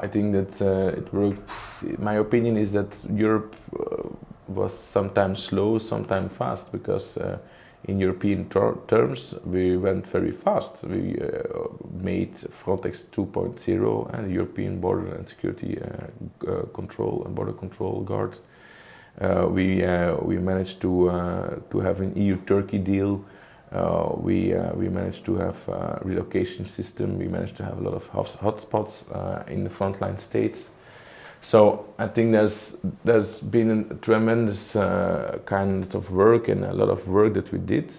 I think that it worked. My opinion is that Europe was sometimes slow, sometimes fast, because in European terms we went very fast. We made Frontex 2.0 and the European Border and Security Control and Border Control Guard. We managed to have an EU-Turkey deal. We managed to have a relocation system. We managed to have a lot of hotspots in the frontline states. So I think there's been a tremendous kind of work and a lot of work that we did.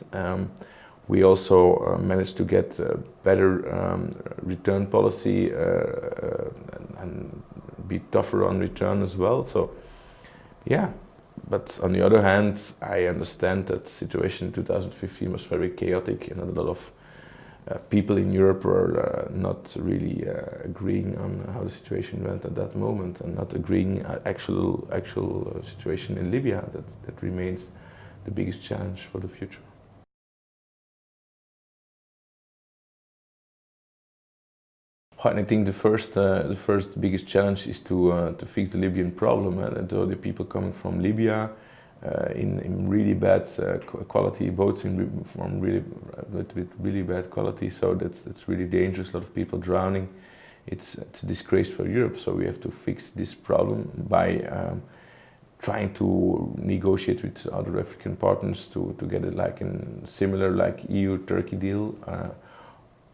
We also managed to get a better return policy and be tougher on return as well. So yeah. But on the other hand, I understand that the situation in 2015 was very chaotic, and a lot of people in Europe were not really agreeing on how the situation went at that moment, and not agreeing actual situation in Libya. That remains the biggest challenge for the future. I think the first biggest challenge is to fix the Libyan problem, and the people coming from Libya in really bad quality boats with really bad quality. So that's really dangerous. A lot of people drowning. It's a disgrace for Europe. So we have to fix this problem by trying to negotiate with other African partners to get it like in similar like EU-Turkey deal.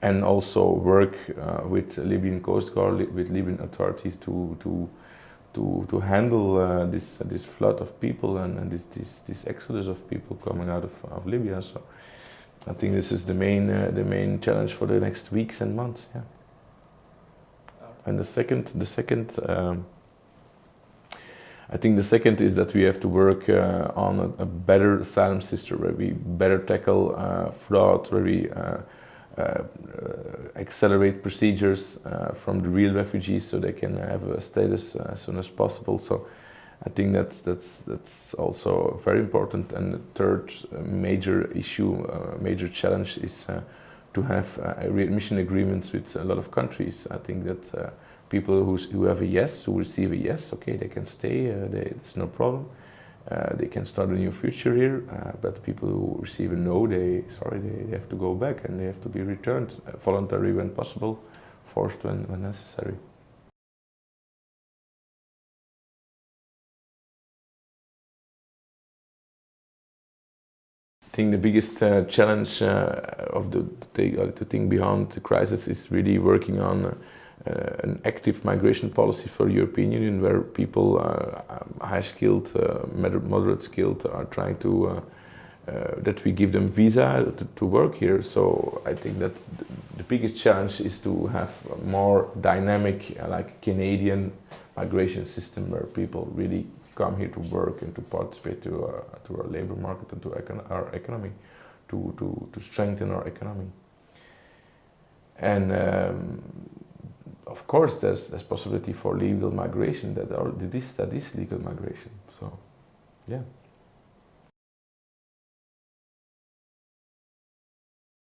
And also work with Libyan Coast Guard, with Libyan authorities to handle this flood of people and this exodus of people coming out of Libya. So I think this is the main challenge for the next weeks and months. Yeah. And the second I think the second is that we have to work on a better asylum system, where we better tackle fraud, where we accelerate procedures from the real refugees so they can have a status as soon as possible. So I think that's also very important. And the third major issue, major challenge is to have readmission agreements with a lot of countries. I think that people who have a yes, who receive a yes, okay, they can stay, there's no problem. They can start a new future here, but people who receive a no, they have to go back, and they have to be returned, voluntary when possible, forced when necessary. I think the biggest challenge of the thing beyond the crisis is really working on an active migration policy for the European Union, where people, high skilled, moderate skilled, are trying to that we give them visa to work here. So I think that the biggest challenge is to have a more dynamic, like Canadian migration system, where people really come here to work and to participate to our labor market and to our economy, to strengthen our economy. And of course, there's possibility for legal migration. That is legal migration. So, yeah.